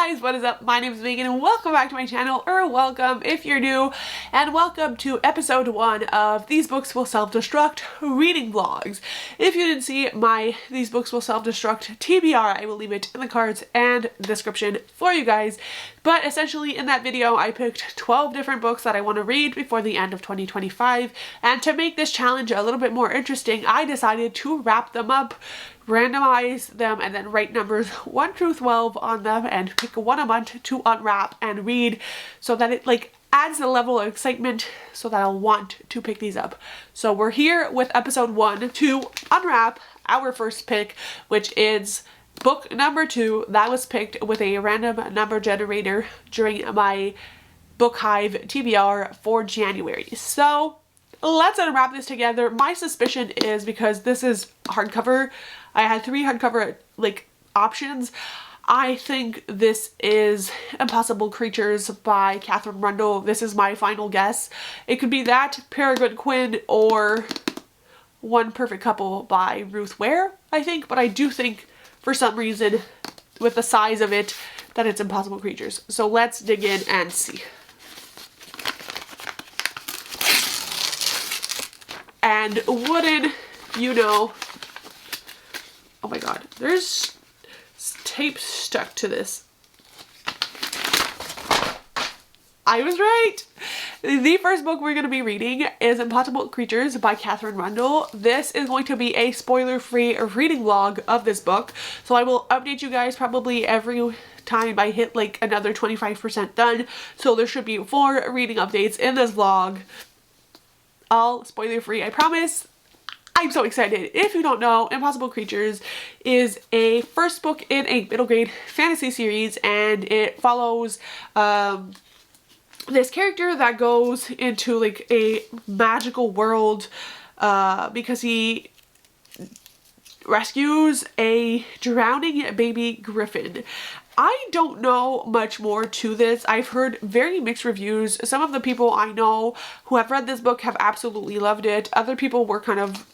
guys, what is up? My name is Megan and welcome back to my channel, or welcome if you're new, and welcome to episode 1 of These Books Will Self-Destruct reading vlogs. If you didn't see my These Books Will Self-Destruct TBR, I will leave it in the cards and description for you guys. But essentially in that video I picked 12 different books that I want to read before the end of 2025, and to make this challenge a little bit more interesting, I decided to wrap them up, randomize them, and then write numbers 1 through 12 on them and pick one a month to unwrap and read, so that it adds a level of excitement so that I'll want to pick these up. So we're here with episode 1 to unwrap our first pick, which is book number 2 that was picked with a random number generator during my Book Hive TBR for January. So let's unwrap this together. My suspicion is because this is hardcover, I had 3 hardcover options. I think this is Impossible Creatures by Katherine Rundell. This is my final guess. It could be that, Peregrine Quinn, or One Perfect Couple by Ruth Ware, I think. But I do think, for some reason, with the size of it, that it's Impossible Creatures. So let's dig in and see. And wouldn't you know, oh my god, there's tape stuck to this. I was right! The first book we're going to be reading is Impossible Creatures by Katherine Rundell. This is going to be a spoiler-free reading vlog of this book, so I will update you guys probably every time I hit another 25% done, so there should be 4 reading updates in this vlog. All spoiler-free, I promise. I'm so excited. If you don't know, Impossible Creatures is a first book in a middle grade fantasy series, and it follows this character that goes into a magical world because he rescues a drowning baby griffin. I don't know much more to this. I've heard very mixed reviews. Some of the people I know who have read this book have absolutely loved it. Other people were kind of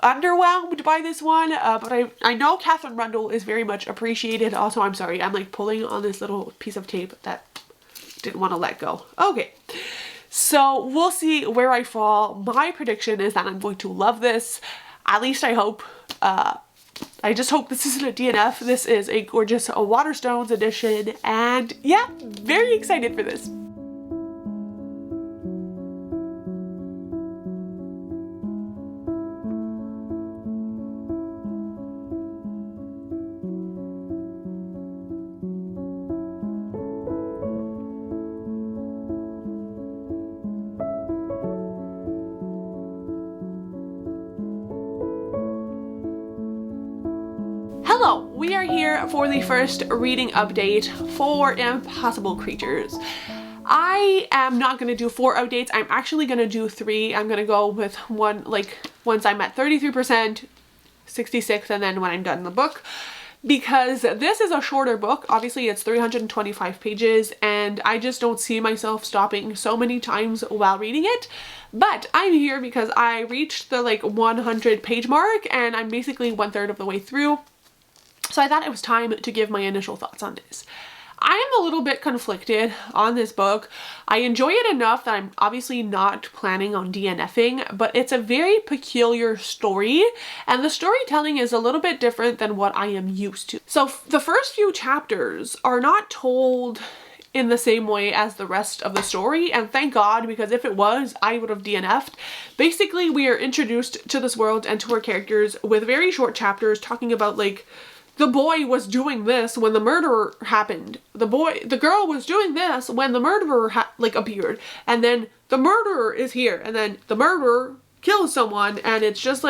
underwhelmed by this one, but I know Katherine Rundell is very much appreciated. Also, I'm sorry, I'm pulling on this little piece of tape that didn't want to let go. Okay, so we'll see where I fall. My prediction is that I'm going to love this. At least I hope. I just hope this isn't a DNF. This is a gorgeous Waterstones edition, and yeah, very excited for this. Hello, we are here for the first reading update for Impossible Creatures. I am not going to do 4 updates. I'm actually going to do 3. I'm going to go with one, once I'm at 33%, 66, and then when I'm done the book. Because this is a shorter book. Obviously, it's 325 pages, and I just don't see myself stopping so many times while reading it. But I'm here because I reached the 100 page mark, and I'm basically 1/3 of the way through. So I thought it was time to give my initial thoughts on this. I am a little bit conflicted on this book. I enjoy it enough that I'm obviously not planning on DNFing, but it's a very peculiar story, and the storytelling is a little bit different than what I am used to. So the first few chapters are not told in the same way as the rest of the story, and thank God, because if it was, I would have DNF'd. Basically, we are introduced to this world and to our characters with very short chapters talking about the boy was doing this when the murderer happened. The girl was doing this when the murderer appeared. And then the murderer is here. And then the murderer kills someone. And it's just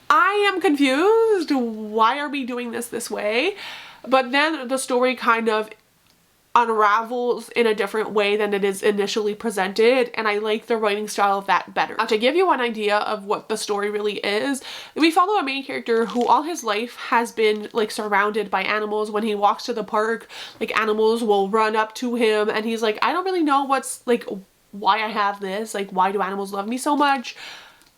I am confused. Why are we doing this way? But then the story kind of unravels in a different way than it is initially presented, and I like the writing style of that better. Now, to give you an idea of what the story really is, we follow a main character who all his life has been surrounded by animals. When he walks to the park, animals will run up to him, and he's I don't really know what's why I have this, why do animals love me so much?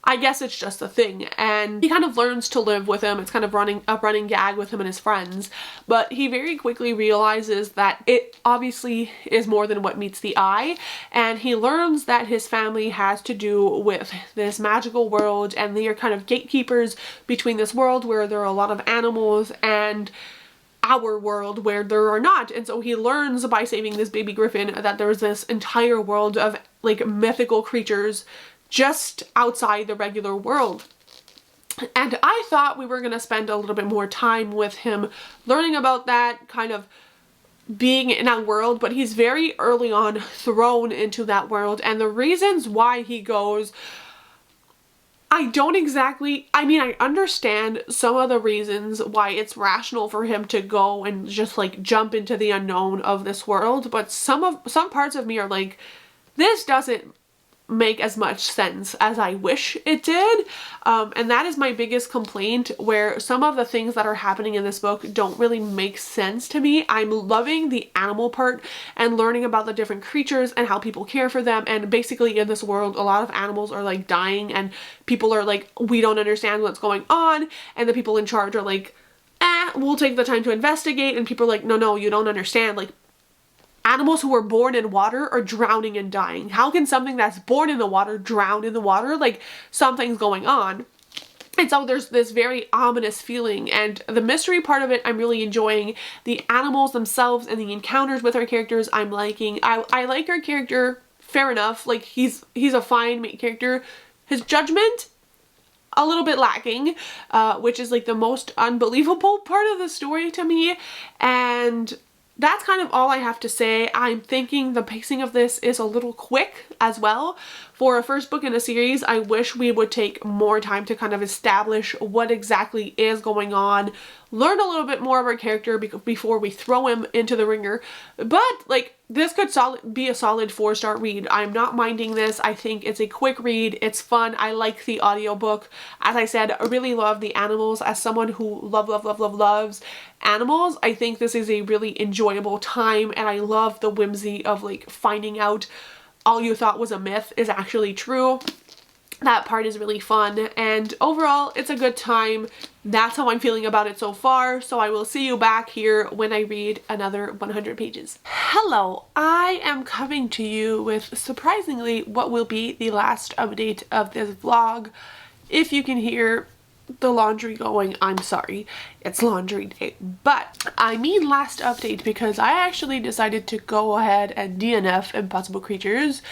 I guess it's just a thing, and he kind of learns to live with him. It's kind of a running gag with him and his friends, but he very quickly realizes that it obviously is more than what meets the eye, and he learns that his family has to do with this magical world, and they are kind of gatekeepers between this world where there are a lot of animals and our world where there are not. And so he learns by saving this baby griffin that there's this entire world of like mythical creatures just outside the regular world. And I thought we were going to spend a little bit more time with him learning about that, kind of being in that world, but he's very early on thrown into that world, and the reasons why he goes, I understand some of the reasons why it's rational for him to go and just like jump into the unknown of this world, but some parts of me are like, this doesn't make as much sense as I wish it did, and that is my biggest complaint, where some of the things that are happening in this book don't really make sense to me. I'm loving the animal part and learning about the different creatures and how people care for them, and basically in this world a lot of animals are like dying and people are like, we don't understand what's going on, and the people in charge are like, we'll take the time to investigate, and people are like, no, you don't understand, like, animals who were born in water are drowning and dying. How can something that's born in the water drown in the water? Like, something's going on. And so there's this very ominous feeling, and the mystery part of it I'm really enjoying. The animals themselves and the encounters with our characters I'm liking. I like our character, fair enough. Like, he's a fine main character. His judgment, a little bit lacking, which is like the most unbelievable part of the story to me. And that's kind of all I have to say. I'm thinking the pacing of this is a little quick as well. For a first book in a series, I wish we would take more time to kind of establish what exactly is going on, learn a little bit more of our character before we throw him into the ringer. But like, this could be a solid 4-star read. I'm not minding this. I think it's a quick read. It's fun. I like the audiobook. As I said, I really love the animals. As someone who loves animals, I think this is a really enjoyable time, and I love the whimsy of like finding out all you thought was a myth is actually true. That part is really fun, and overall it's a good time. That's how I'm feeling about it so far, so I will see you back here when I read another 100 pages. Hello, I am coming to you with surprisingly what will be the last update of this vlog. If you can hear the laundry going, I'm sorry, it's laundry day. But I mean last update because I actually decided to go ahead and DNF Impossible Creatures.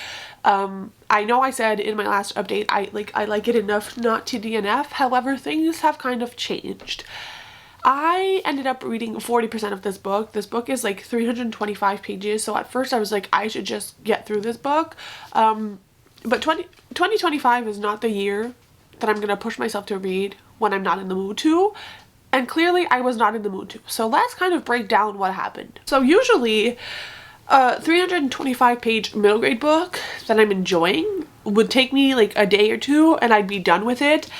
I know I said in my last update I like it enough not to DNF, however things have kind of changed. I ended up reading 40% of this book. This book is like 325 pages, so at first I was like, I should just get through this book. But 2025 is not the year that I'm gonna push myself to read when I'm not in the mood to, and clearly I was not in the mood to. So let's kind of break down what happened. So usually a 325 page middle grade book that I'm enjoying would take me like a day or two and I'd be done with it.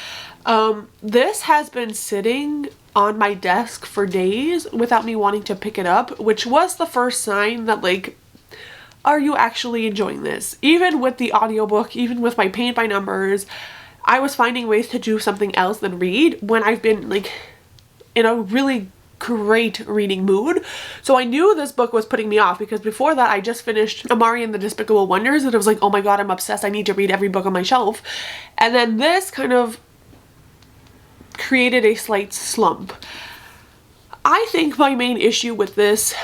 This has been sitting on my desk for days without me wanting to pick it up, which was the first sign that like, are you actually enjoying this? Even with the audiobook, even with my paint by numbers, I was finding ways to do something else than read when I've been like in a really great reading mood. So I knew this book was putting me off because before that I just finished Amari and the Despicable Wonders and it was like, oh my god, I'm obsessed. I need to read every book on my shelf. And then this kind of created a slight slump. I think my main issue with this,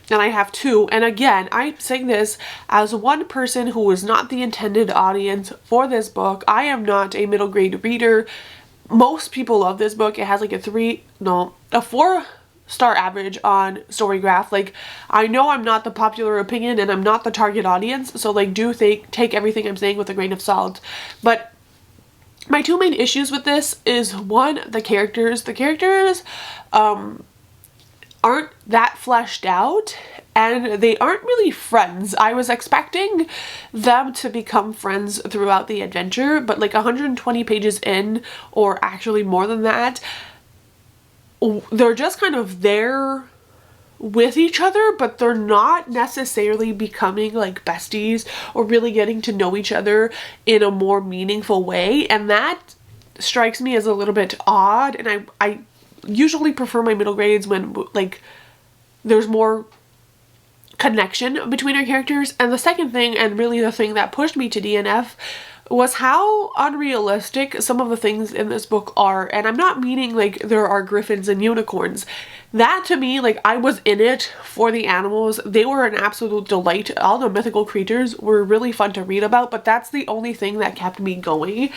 and I have two, and again, I'm saying this as one person who is not the intended audience for this book. I am not a middle grade reader. Most people love this book. It has like a 4-star average on Storygraph. Like, I know I'm not the popular opinion and I'm not the target audience, so like do take everything I'm saying with a grain of salt. But my two main issues with this is, one, the characters. The characters aren't that fleshed out and they aren't really friends. I was expecting them to become friends throughout the adventure, but like 120 pages in, or actually more than that, they're just kind of there with each other, but they're not necessarily becoming like besties or really getting to know each other in a more meaningful way. And that strikes me as a little bit odd. And I usually prefer my middle grades when like there's more connection between our characters. And the second thing, and really the thing that pushed me to DNF, was how unrealistic some of the things in this book are. And I'm not meaning like there are griffins and unicorns. That to me, like, I was in it for the animals. They were an absolute delight. All the mythical creatures were really fun to read about, but that's the only thing that kept me going.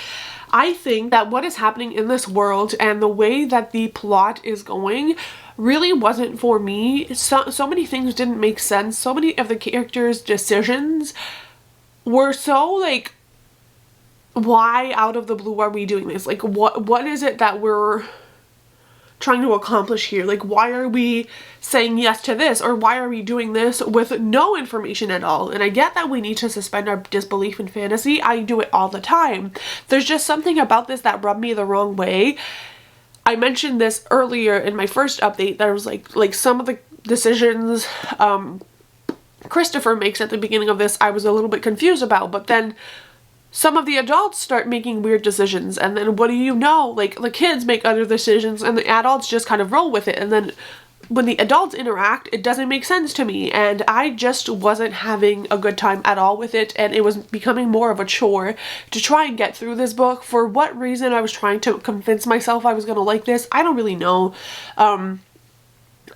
I think that what is happening in this world and the way that the plot is going really wasn't for me. So many things didn't make sense. So many of the characters' decisions were so like, why out of the blue are we doing this? Like, what is it that we're trying to accomplish here? Like, why are we saying yes to this, or why are we doing this with no information at all? And I get that we need to suspend our disbelief in fantasy. I do it all the time. There's just something about this that rubbed me the wrong way. I mentioned this earlier in my first update. There was like some of the decisions Christopher makes at the beginning of this I was a little bit confused about, but then some of the adults start making weird decisions, and then what do you know? Like, the kids make other decisions and the adults just kind of roll with it, and then when the adults interact, it doesn't make sense to me, and I just wasn't having a good time at all with it, and it was becoming more of a chore to try and get through this book. For what reason I was trying to convince myself I was gonna like this, I don't really know.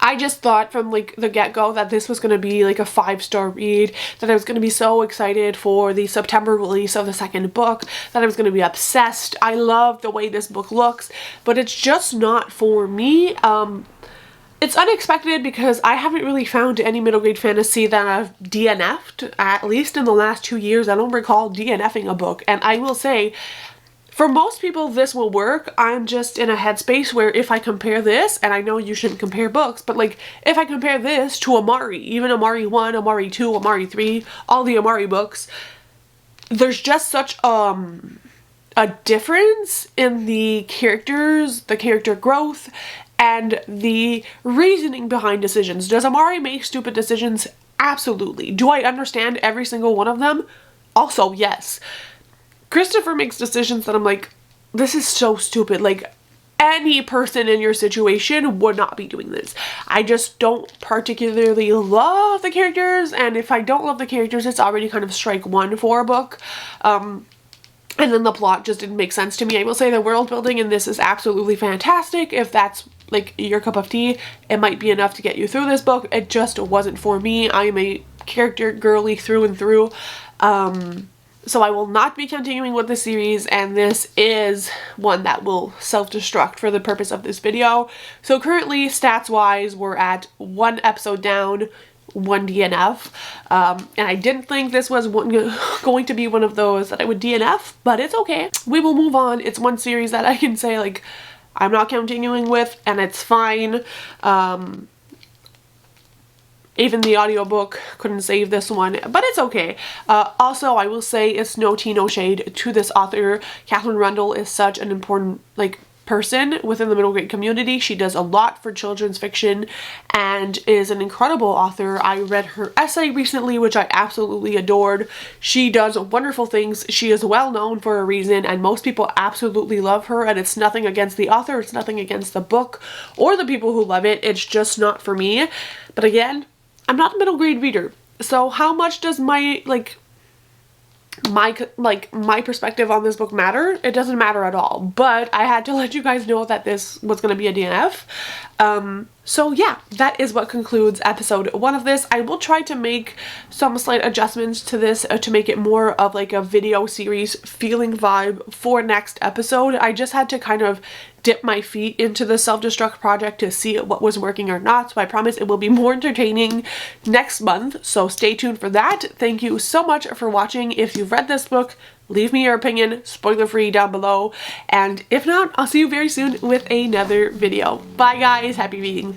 I just thought from like the get-go that this was going to be like a 5-star read, that I was going to be so excited for the September release of the second book, that I was going to be obsessed. I love the way this book looks, but it's just not for me. It's unexpected because I haven't really found any middle grade fantasy that I've DNF'd, at least in the last 2 years. I don't recall DNFing a book, and I will say, for most people, this will work. I'm just in a headspace where if I compare this, and I know you shouldn't compare books, but like if I compare this to Amari, even Amari 1, Amari 2, Amari 3, all the Amari books, there's just such a difference in the characters, the character growth, and the reasoning behind decisions. Does Amari make stupid decisions? Absolutely. Do I understand every single one of them? Also, yes. Christopher makes decisions that I'm like, this is so stupid. Like, any person in your situation would not be doing this. I just don't particularly love the characters, and if I don't love the characters, it's already kind of strike one for a book. And then the plot just didn't make sense to me. I will say the world building in this is absolutely fantastic. If that's like your cup of tea, it might be enough to get you through this book. It just wasn't for me. I am a character girly through and through. So I will not be continuing with the series, and this is one that will self-destruct for the purpose of this video. So currently, stats-wise, we're at 1 episode down, 1 DNF. And I didn't think this was going to be one of those that I would DNF, but it's okay. We will move on. It's one series that I can say, like, I'm not continuing with, and it's fine. Even the audiobook couldn't save this one, but it's okay. Also, I will say it's no tea, no shade to this author. Catherine Rundle is such an important, like, person within the middle grade community. She does a lot for children's fiction and is an incredible author. I read her essay recently, which I absolutely adored. She does wonderful things. She is well known for a reason, and most people absolutely love her, and it's nothing against the author. It's nothing against the book or the people who love it. It's just not for me. But again, I'm not a middle grade reader, so how much does my perspective on this book matter? It doesn't matter at all, but I had to let you guys know that this was going to be a DNF. So yeah, that is what concludes episode 1 of this. I will try to make some slight adjustments to this to make it more of like a video series feeling vibe for next episode. I just had to kind of dip my feet into the self-destruct project to see what was working or not, so I promise it will be more entertaining next month, so stay tuned for that. Thank you so much for watching. If you've read this book, leave me your opinion, spoiler-free, down below, and if not, I'll see you very soon with another video. Bye guys, happy reading.